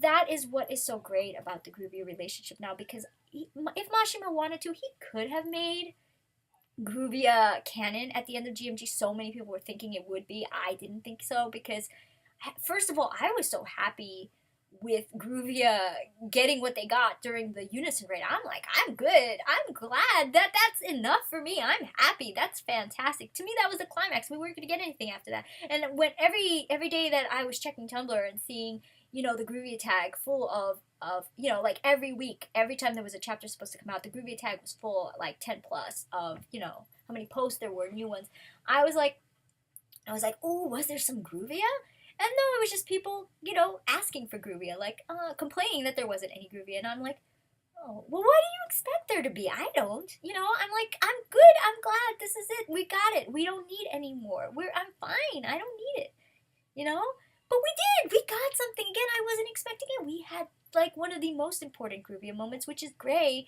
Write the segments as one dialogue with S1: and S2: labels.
S1: that is what is so great about the Gruvia relationship now, because if Mashima wanted to, he could have made Gruvia canon at the end of GMG. So many people were thinking it would be. I didn't think so, because first of all, I was so happy with Gruvia getting what they got during the Unison raid. I'm like, I'm good. I'm glad that that's enough for me. I'm happy. That's fantastic. To me, that was the climax. We weren't going to get anything after that. And when every day that I was checking Tumblr and seeing, the Gruvia tag full of like every week, every time there was a chapter supposed to come out, the Gruvia tag was full, like 10 plus of, how many posts there were, new ones. I was like, oh, was there some Gruvia? And no, it was just people, asking for Gruvia, like, complaining that there wasn't any Gruvia. And I'm like, oh, well, what do you expect there to be? I don't. I'm like, I'm good. I'm glad. This is it. We got it. We don't need any more. I'm fine. I don't need it. But we did. We got something. Again, I wasn't expecting it. We had, like, one of the most important Gruvia moments, which is Gray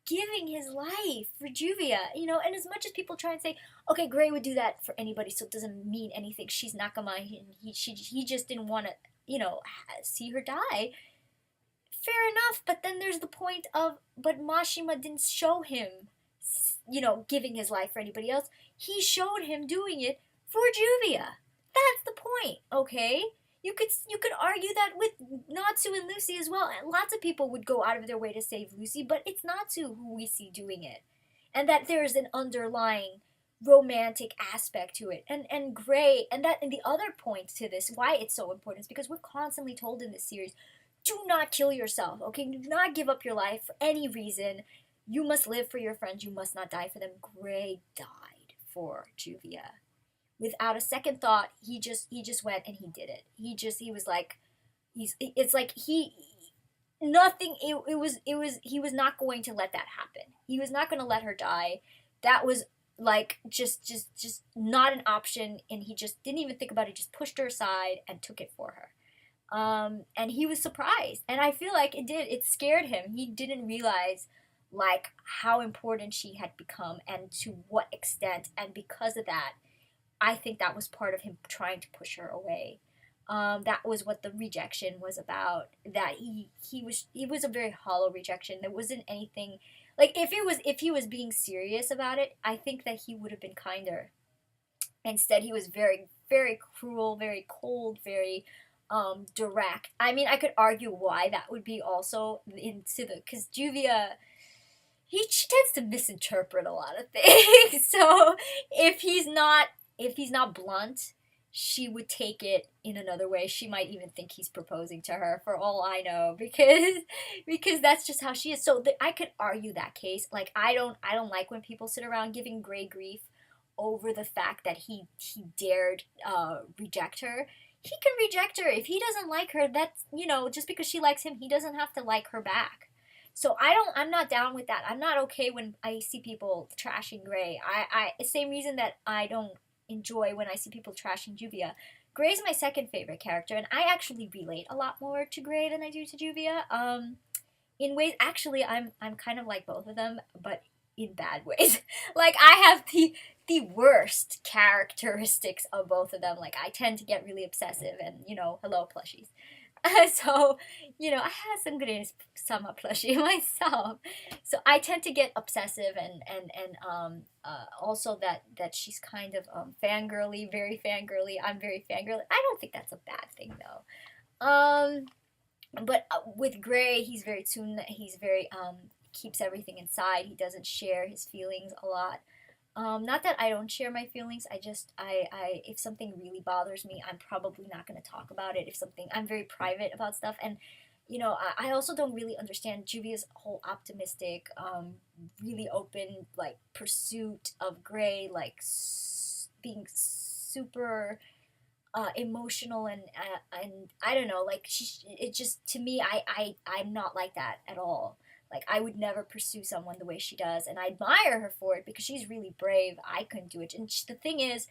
S1: giving his life for Juvia, and as much as people try and say, okay, Gray would do that for anybody, so it doesn't mean anything, she's Nakama, he just didn't want to, see her die. Fair enough, but then there's the point of, but Mashima didn't show him, giving his life for anybody else. He showed him doing it for Juvia. That's the point, okay? You could argue that with Natsu and Lucy as well. Lots of people would go out of their way to save Lucy, but it's Natsu who we see doing it. And that there's an underlying romantic aspect to it. And Gray, and the other point to this, why it's so important, is because we're constantly told in this series, do not kill yourself, okay? Do not give up your life for any reason. You must live for your friends. You must not die for them. Gray died for Juvia. Without a second thought, he just went and he did it. He was like, it's like nothing, he was not going to let that happen. He was not going to let her die. That was like, just not an option, and he just didn't even think about it, just pushed her aside and took it for her. And he was surprised, and I feel like it scared him. He didn't realize, like, how important she had become, and to what extent, and because of that, I think that was part of him trying to push her away. That was what the rejection was about. That he was a very hollow rejection. There wasn't anything, like, if he was being serious about it, I think that he would have been kinder. Instead, he was very, very cruel, very cold, very direct. I mean, I could argue why that would be also because Juvia, she tends to misinterpret a lot of things. So if he's not blunt, she would take it in another way. She might even think he's proposing to her, for all I know, because that's just how she is. So I could argue that case. Like, I don't like when people sit around giving Gray grief over the fact that he dared reject her. He can reject her if he doesn't like her. That's, just because she likes him, he doesn't have to like her back. So I'm not down with that. I'm not okay when I see people trashing Gray. Same reason that I don't enjoy when I see people trashing Juvia. Gray's my second favorite character, and I actually relate a lot more to Gray than I do to Juvia. In ways, actually, I'm kind of like both of them, but in bad ways. Like, I have the worst characteristics of both of them. Like, I tend to get really obsessive, and hello plushies. So, I have some Grace Sama plushie myself. So I tend to get obsessive, and also that she's kind of fangirly, very fangirly. I'm very fangirly. I don't think that's a bad thing, though. But with Gray, he's very keeps everything inside. He doesn't share his feelings a lot. Not that I don't share my feelings, if something really bothers me, I'm probably not going to talk about it. I'm very private about stuff, and, I also don't really understand Juvia's whole optimistic, really open, like, pursuit of Gray, like, being super, emotional, and I don't know, like, it just, to me, I'm not like that at all. Like, I would never pursue someone the way she does, and I admire her for it because she's really brave. I couldn't do it. And the thing is,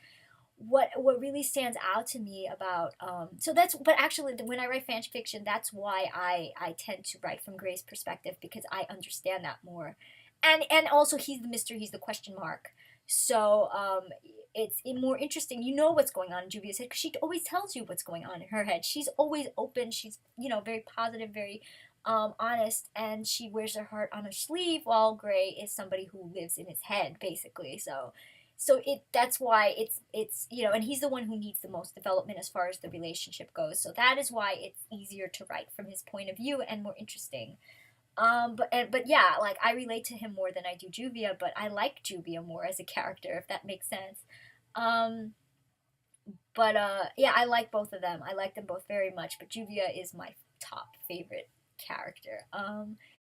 S1: what really stands out to me about, but actually, when I write fan fiction, that's why I tend to write from Gray's perspective, because I understand that more. And also, he's the mystery, he's the question mark. So it's more interesting. You know what's going on in Juvia's head because she always tells you what's going on in her head. She's always open. She's, very positive, very honest, and she wears her heart on her sleeve. While Gray is somebody who lives in his head, basically. So that's why it's and he's the one who needs the most development as far as the relationship goes. So that is why it's easier to write from his point of view and more interesting. But yeah, like I relate to him more than I do Juvia, but I like Juvia more as a character, if that makes sense. Um, but yeah, I like both of them. I like them both very much, but Juvia is my top favorite character.